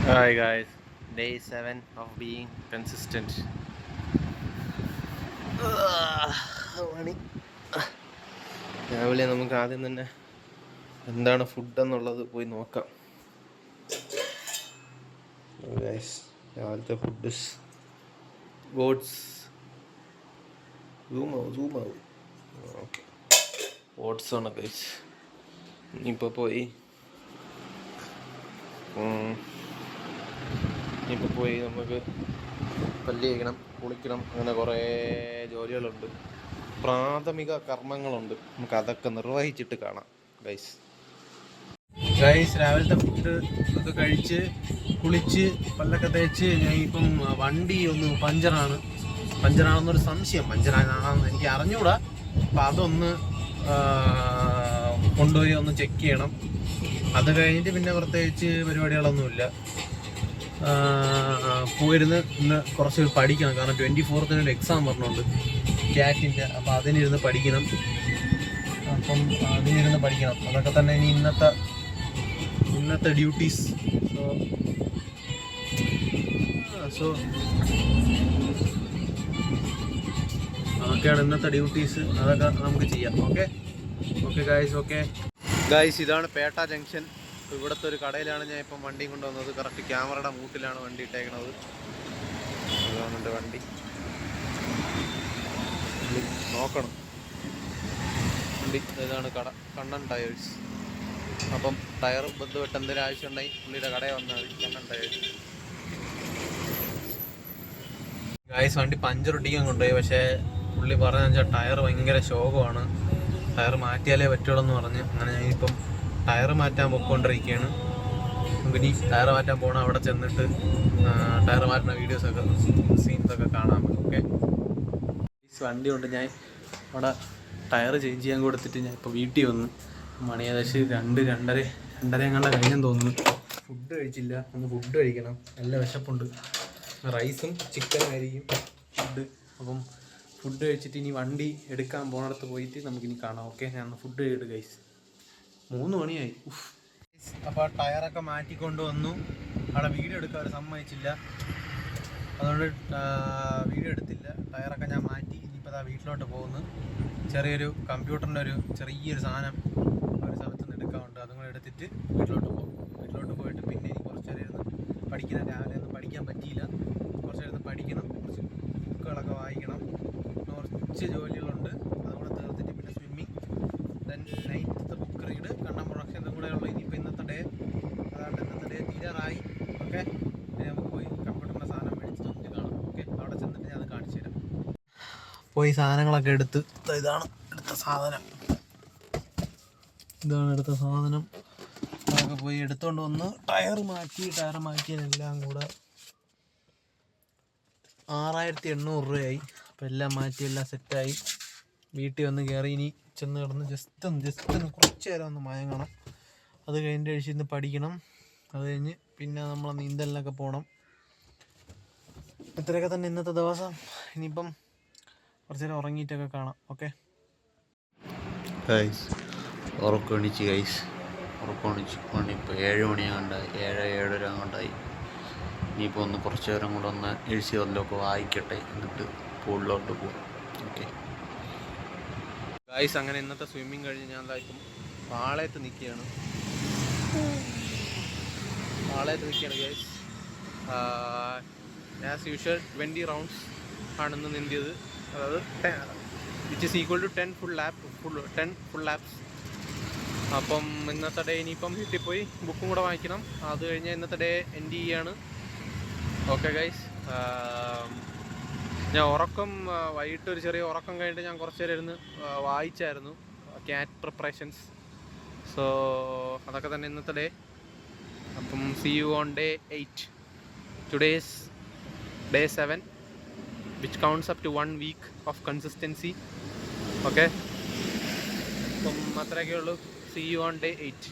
Hi guys, day 7 of being consistent. മണി രാവിലെ നമുക്ക് ആദ്യം തന്നെ എന്താണ് ഫുഡ് എന്നുള്ളത് പോയി നോക്കാം. ഗൈസ്, രാവിലത്തെ ഫുഡ് ഓട്സ്. സൂമാവും ഓക്കെ, ഓട്സ് ആണ് ഗൈസ്. ഇനിയിപ്പോൾ പോയി നമുക്ക് പല്ല് തേക്കണം, കുളിക്കണം, അങ്ങനെ കുറേ ജോലികളുണ്ട്, പ്രാഥമിക കർമ്മങ്ങളുണ്ട്. നമുക്ക് അതൊക്കെ നിർവഹിച്ചിട്ട് കാണാം ഗൈസ്. രാവിലത്തെ ഫുഡ് ഒക്കെ കഴിച്ച് കുളിച്ച് പല്ലൊക്കെ തേച്ച് ഞാൻ ഇപ്പം വണ്ടി ഒന്ന് പഞ്ചറാണെന്നൊരു സംശയം. പഞ്ചറാണെന്ന് എനിക്ക് അറിഞ്ഞൂടാ. അപ്പം അതൊന്ന് കൊണ്ടുപോയി ഒന്ന് ചെക്ക് ചെയ്യണം. അത് കഴിഞ്ഞിട്ട് പിന്നെ പ്രത്യേകിച്ച് പരിപാടികളൊന്നുമില്ല. പോയിരുന്ന് ഇന്ന് കുറച്ച് പഠിക്കണം. കാരണം 24th ഒരു എക്സാം പറഞ്ഞുകൊണ്ട് ക്യാറ്റിൻ്റെ. അപ്പം അതിനിരുന്ന് പഠിക്കണം. അതൊക്കെ തന്നെ ഇനി ഇന്നത്തെ ഡ്യൂട്ടീസ്. സോ അതൊക്കെയാണ് ഇന്നത്തെ ഡ്യൂട്ടീസ്. അതൊക്കെ നമുക്ക് ചെയ്യാം. ഓക്കെ ഗായ്സ്, ഇതാണ് പേട്ട ജംഗ്ഷൻ. ഇവിടുത്തെ ഒരു കടയിലാണ് ഞാൻ ഇപ്പം വണ്ടി കൊണ്ടുവന്നത്. കറക്റ്റ് ക്യാമറയുടെ മൂട്ടിലാണ് വണ്ടി ഇട്ടേക്കണത്. ഇതാണ് എൻ്റെ വണ്ടി. നോക്കണം വണ്ടി. ഇതാണ് കട, കണ്ണൻ ടയേഴ്സ്. അപ്പം ടയർ ബന്ധപ്പെട്ട് എന്തെങ്കിലും ആവശ്യമുണ്ടെങ്കിൽ പുള്ളിയുടെ കടയിൽ വന്നാൽ മതി, കണ്ണൻ ടയേഴ്സ്. ഗായ്സ്, വണ്ടി പഞ്ചർ ഒട്ടിക്കാൻ കൊണ്ടുപോയി. പക്ഷേ പുള്ളി പറഞ്ഞതെന്ന് വെച്ചാൽ ടയർ ഭയങ്കര ശോകമാണ്, ടയർ മാറ്റിയാലേ പറ്റുള്ളൂ എന്ന് പറഞ്ഞ്. അങ്ങനെ ഞാനിപ്പം ടയർ മാറ്റാൻ പൊയ്ക്കൊണ്ടിരിക്കുകയാണ്. നമുക്കിനി ടയർ മാറ്റാൻ പോകണം. അവിടെ ചെന്നിട്ട് ടയർ മാറ്റുന്ന വീഡിയോസൊക്കെ സീൻസൊക്കെ കാണാൻ പറ്റും. ഓക്കെ, വണ്ടി കൊണ്ട് ഞാൻ അവിടെ ടയർ ചേഞ്ച് ചെയ്യാൻ കൊടുത്തിട്ട് ഞാൻ ഇപ്പോൾ വീട്ടിൽ വന്നു. മണി ഏകദേശം 2-2:30 എങ്ങാണ്ട് കഴിഞ്ഞെന്ന് തോന്നുന്നു. ഫുഡ് കഴിച്ചില്ല. ഒന്ന് ഫുഡ് കഴിക്കണം, നല്ല വിശപ്പുണ്ട്. റൈസും ചിക്കനും ആയിരിക്കും ഫുഡ്. അപ്പം ഫുഡ് കഴിച്ചിട്ട് ഇനി വണ്ടി എടുക്കാൻ പോകണടുത്ത് പോയിട്ട് നമുക്കിനി കാണാം. ഓക്കെ, ഞാൻ ഫുഡ് കഴിയിട്ട് ഗൈസ്. 3 മണിയായി. അപ്പോൾ ടയറൊക്കെ മാറ്റിക്കൊണ്ട് വന്നു. അവിടെ വീഡിയോ എടുക്കാൻ അവർ സമ്മതിച്ചില്ല, അതുകൊണ്ട് വീഡിയോ എടുത്തില്ല. ടയറൊക്കെ ഞാൻ മാറ്റി. ഇനിയിപ്പോൾ അതാ വീട്ടിലോട്ട് പോകുന്നു. ചെറിയൊരു കമ്പ്യൂട്ടറിൻ്റെ ചെറിയൊരു സാധനം ഒരു സ്ഥലത്ത് നിന്ന് എടുക്കാറുണ്ട്. അതും കൂടെ എടുത്തിട്ട് വീട്ടിലോട്ട് പോകും. വീട്ടിലോട്ട് പോയിട്ട് പിന്നെ ഇനി കുറച്ച് നേരം ഇരുന്ന് പഠിക്കണം. രാവിലെ ഒന്നും പഠിക്കാൻ പറ്റിയില്ല. കുറച്ച് നേരം പഠിക്കണം, കുറച്ച് ബുക്കുകളൊക്കെ വായിക്കണം, കുറച്ച് ജോലികളുണ്ട്. അതുകൂടെ തീർത്തിട്ട് പിന്നെ swimming, then night book read, Kannan production. ഇതും കൂടെ ഉള്ള ഇനിയിപ്പോൾ ഇന്നത്തെ ഡേ തീരാറായി. ഓക്കെ, നമുക്ക് പോയി കമ്പ്യൂട്ടറിൻ്റെ സാധനം മേടിച്ച് നമുക്ക് കാണാം. ഓക്കെ, അവിടെ ചെന്നിട്ട് ഞാൻ അത് കാണിച്ചു തരാം. പോയി സാധനങ്ങളൊക്കെ എടുത്ത്, ഇതാണ് എടുത്ത സാധനം. അതൊക്കെ പോയി എടുത്തുകൊണ്ട് വന്ന് ടയർ മാറ്റിയതെല്ലാം കൂടെ 6800 രൂപയായി. അപ്പോൾ എല്ലാം മാറ്റി, എല്ലാം സെറ്റായി. വീട്ടിൽ വന്ന് കയറി ഇനി ചെന്ന് കിടന്ന് ജസ്റ്റ് ഒന്ന് കുറച്ച് നേരം ഒന്ന് മയങ്ങണം. അത് കഴിഞ്ഞിട്ട് കഴിച്ചിരുന്ന് പഠിക്കണം. അത് കഴിഞ്ഞ് പിന്നെ നമ്മൾ നീന്തലിനൊക്കെ പോകണം. ഇത്രയൊക്കെ തന്നെ ഇന്നത്തെ ദിവസം. ഇനിയിപ്പം കുറച്ച് നേരം ഉറങ്ങിയിട്ടൊക്കെ കാണാം. ഓക്കെ ഗൈസ്, ഉറക്കണിച്ച് ഇപ്പോൾ 7 മണിയാണ്ടായി, 7-7:30 അങ്ങോട്ടായി. ഇനിയിപ്പോൾ ഒന്ന് കുറച്ച് നേരം കൂടെ ഒന്ന് എഴുതി വല്ലതൊക്കെ വായിക്കട്ടെ, എന്നിട്ട് പൂളിലോട്ട് പോകും. ഓക്കെ ഗൈസ്, അങ്ങനെ ഇന്നത്തെ സ്വിമ്മിങ് കഴിഞ്ഞ് ഞാൻ ഇപ്പം പാളയത്ത് നിൽക്കുകയാണ് ഗൈസ്. ആസ് യൂഷ്വൽ 20 റൗണ്ട്സ് ആണെന്ന് നീന്തിയത്. അതായത് which is equal to 10 full laps. അപ്പം ഇന്നത്തെ ഡേ ഇനിയിപ്പം വീട്ടിൽ പോയി ബുക്കും കൂടെ വാങ്ങിക്കണം. അത് കഴിഞ്ഞ് ഇന്നത്തെ ഡേ എൻഡ് ചെയ്യാണ്. ഓക്കെ ഗൈസ്, ഞാൻ വൈകിട്ട് ഒരു ചെറിയ ഉറക്കം കഴിഞ്ഞിട്ട് ഞാൻ കുറച്ച് നേരം ഇരുന്ന് വായിച്ചായിരുന്നു ക്യാറ്റ് പ്രിപ്പറേഷൻസ്. സോ അതൊക്കെ തന്നെ ഇന്നത്തെ ഡേ. അപ്പം C you on day 8. Today's day 7 which counts up to 1 week of consistency. Okay, അപ്പം അത്രയൊക്കെ ഉള്ളൂ. C you on day 8.